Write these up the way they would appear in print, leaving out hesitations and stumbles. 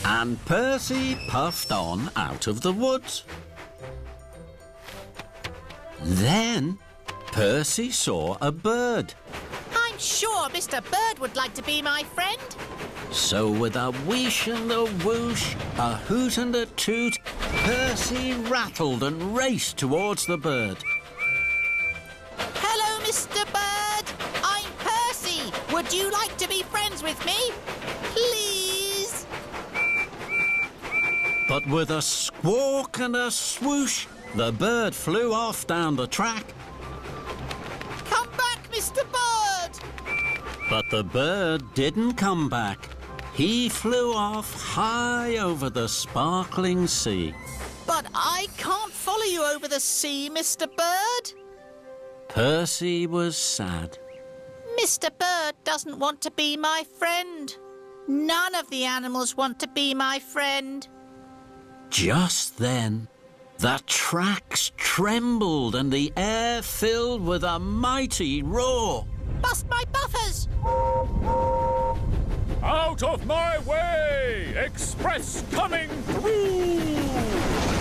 And Percy puffed on out of the woods. Then Percy saw a bird. I'm sure Mr. Bird would like to be my friend. So with a wheesh and a whoosh, a hoot and a toot, Percy rattled and raced towards the bird. Hello, Mr. Bird. I'm Percy. Would you like to be friends with me? Please? But with a squawk and a swoosh, the bird flew off down the track. Come back, Mr. Bird. But the bird didn't come back. He flew off high over the sparkling sea. But I can't follow you over the sea, Mr. Bird. Percy was sad. Mr. Bird doesn't want to be my friend. None of the animals want to be my friend. Just then, the tracks trembled and the air filled with a mighty roar. Bust my buffers! Out of my way! Express coming through!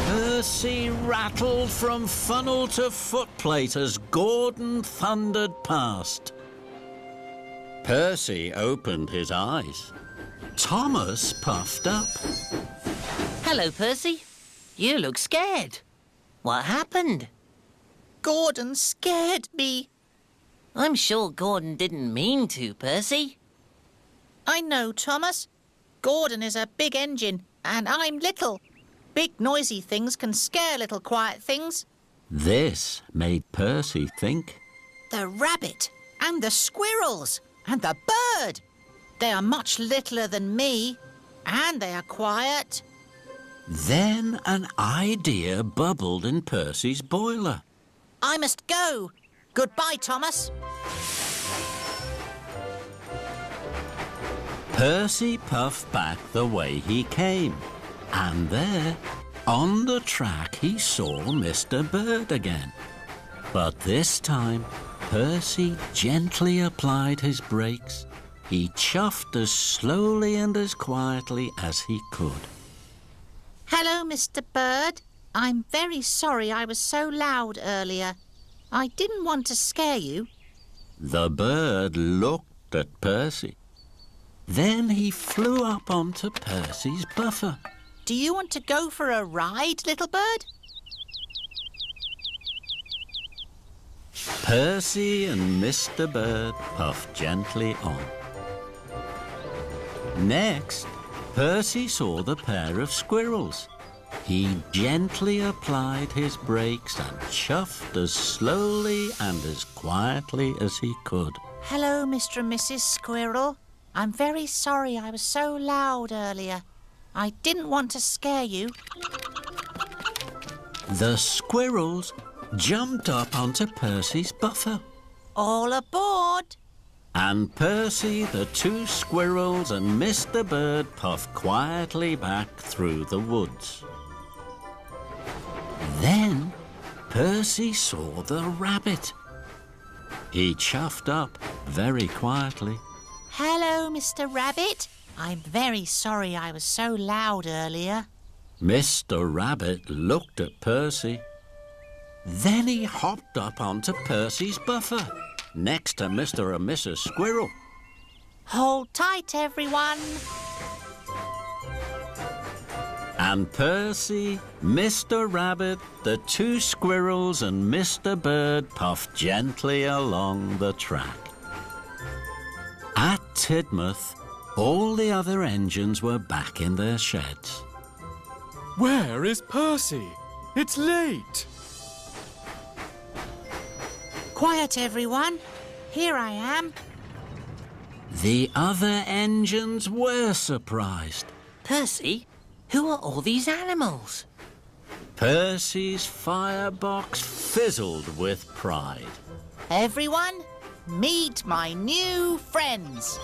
Percy rattled from funnel to footplate as Gordon thundered past. Percy opened his eyes. Thomas puffed up. Hello, Percy. You look scared. What happened? Gordon scared me. I'm sure Gordon didn't mean to, Percy. I know, Thomas. Gordon is a big engine, and I'm little. Big noisy things can scare little quiet things. This made Percy think. The rabbit, and the squirrels, and the bird. They are much littler than me, and they are quiet. Then an idea bubbled in Percy's boiler. I must go. Goodbye, Thomas. Percy puffed back the way he came. And there, on the track, he saw Mr. Bird again. But this time, Percy gently applied his brakes. He chuffed as slowly and as quietly as he could. Hello, Mr. Bird. I'm very sorry I was so loud earlier. I didn't want to scare you. The bird looked at Percy. Then he flew up onto Percy's buffer. Do you want to go for a ride, little bird? Percy and Mr. Bird puffed gently on. Next, Percy saw the pair of squirrels. He gently applied his brakes and chuffed as slowly and as quietly as he could. Hello, Mr. and Mrs. Squirrel. I'm very sorry I was so loud earlier. I didn't want to scare you. The squirrels jumped up onto Percy's buffer. All aboard! And Percy, the two squirrels and Mr. Bird puffed quietly back through the woods. Then Percy saw the rabbit. He chuffed up very quietly. Hello, Mr. Rabbit. I'm very sorry I was so loud earlier. Mr. Rabbit looked at Percy. Then he hopped up onto Percy's buffer, next to Mr. and Mrs. Squirrel. Hold tight, everyone. And Percy, Mr. Rabbit, the two squirrels and Mr. Bird puffed gently along the track. At Tidmouth, all the other engines were back in their sheds. Where is Percy? It's late. Quiet, everyone. Here I am. The other engines were surprised. Percy, who are all these animals? Percy's firebox fizzled with pride. Everyone, meet my new friends.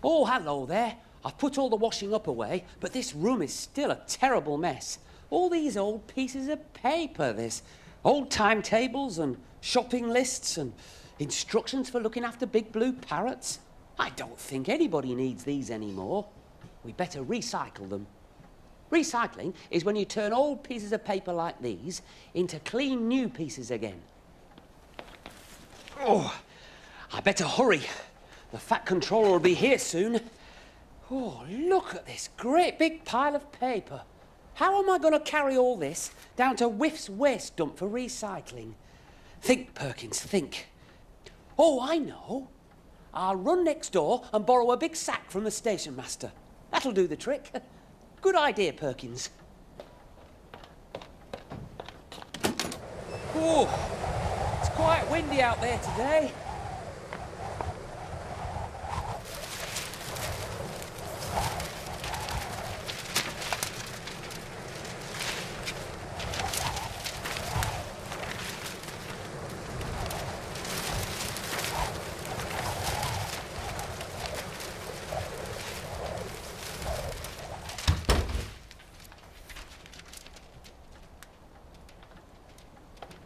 Oh, hello there. I've put all the washing up away, but this room is still a terrible mess. All these old pieces of paper, there's old timetables and shopping lists and instructions for looking after big blue parrots. I don't think anybody needs these anymore. We better recycle them. Recycling is when you turn old pieces of paper like these into clean new pieces again. Oh, I better hurry. The fat controller will be here soon. Oh, look at this great big pile of paper. How am I going to carry all this down to Whiff's waste dump for recycling? Think, Perkins, think. Oh, I know. I'll run next door and borrow a big sack from the station master. That'll do the trick. Good idea, Perkins. Oh, it's quite windy out there today.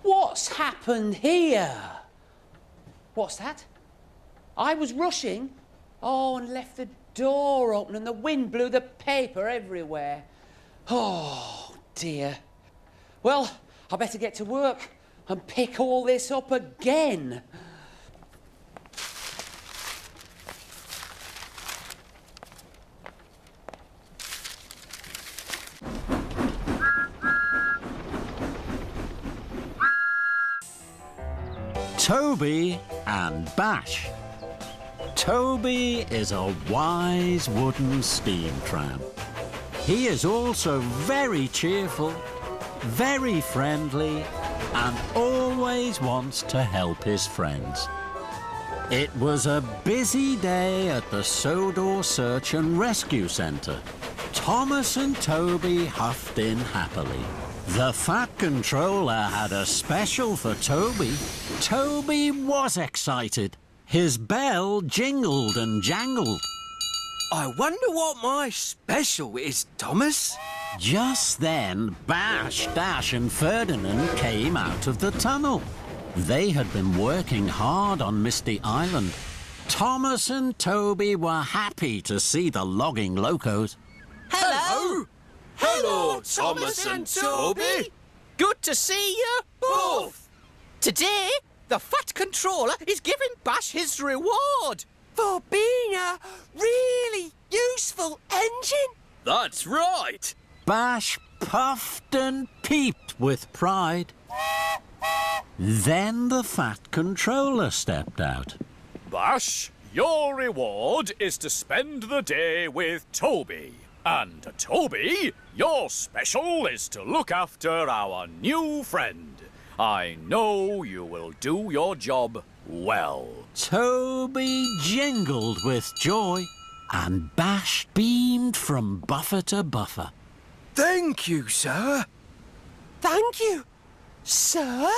What's happened here? What's that? I was rushing. Oh, and left the door open and the wind blew the paper everywhere. Oh, dear. Well, I better get to work and pick all this up again. Toby and Bash. Toby is a wise wooden steam tram. He is also very cheerful, very friendly, and always wants to help his friends. It was a busy day at the Sodor Search and Rescue Centre. Thomas and Toby huffed in happily. The Fat Controller had a special for Toby. Toby was excited. His bell jingled and jangled. I wonder what my special is, Thomas. Just then, Bash, Dash and Ferdinand came out of the tunnel. They had been working hard on Misty Island. Thomas and Toby were happy to see the logging locos. Hello! Hello, Thomas and Toby. Good to see you both. Today, the Fat Controller is giving Bash his reward. For being a really useful engine. That's right. Bash puffed and peeped with pride. Then the Fat Controller stepped out. Bash, your reward is to spend the day with Toby. And Toby, your special is to look after our new friend. I know you will do your job well. Toby jingled with joy, and Bash beamed from buffer to buffer. Thank you, sir. Thank you, sir.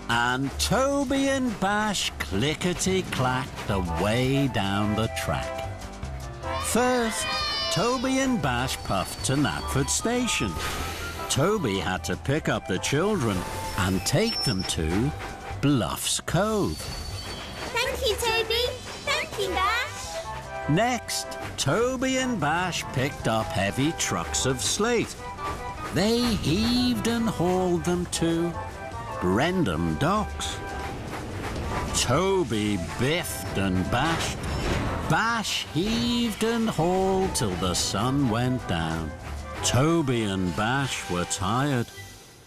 And Toby and Bash clickety-clacked away down the track. First, Toby and Bash puffed to Knapford Station. Toby had to pick up the children and take them to Bluffs Cove. Thank you, Toby. Thank you, Bash. Next, Toby and Bash picked up heavy trucks of slate. They heaved and hauled them to Brendam Docks. Toby biffed and bashed. Bash heaved and hauled till the sun went down. Toby and Bash were tired.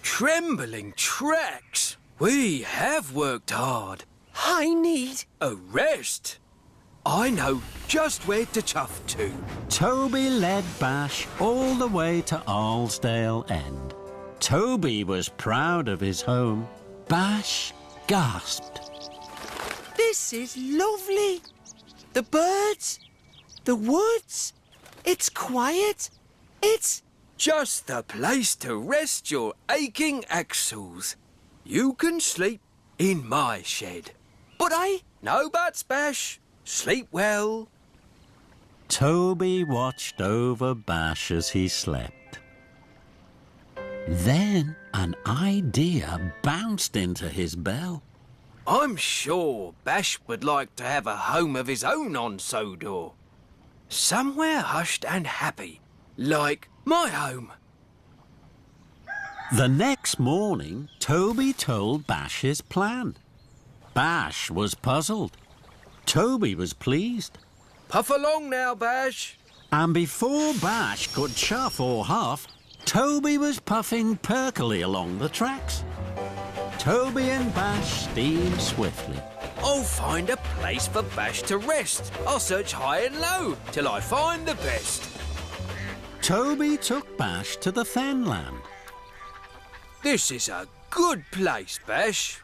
Trembling tracks. We have worked hard. I need A rest. I know just where to chuff to. Toby led Bash all the way to Arlesdale End. Toby was proud of his home. Bash gasped. This is lovely. The birds, the woods, it's quiet. It's Just the place to rest your aching axles. You can sleep in my shed. But I... No buts, Bash. Sleep well. Toby watched over Bash as he slept. Then an idea bounced into his bell. I'm sure Bash would like to have a home of his own on Sodor. Somewhere hushed and happy, like my home. The next morning, Toby told Bash his plan. Bash was puzzled. Toby was pleased. Puff along now, Bash. And before Bash could chuff or huff, Toby was puffing perkily along the tracks. Toby and Bash steamed swiftly. I'll find a place for Bash to rest. I'll search high and low till I find the best. Toby took Bash to the fenland. This is a good place, Bash.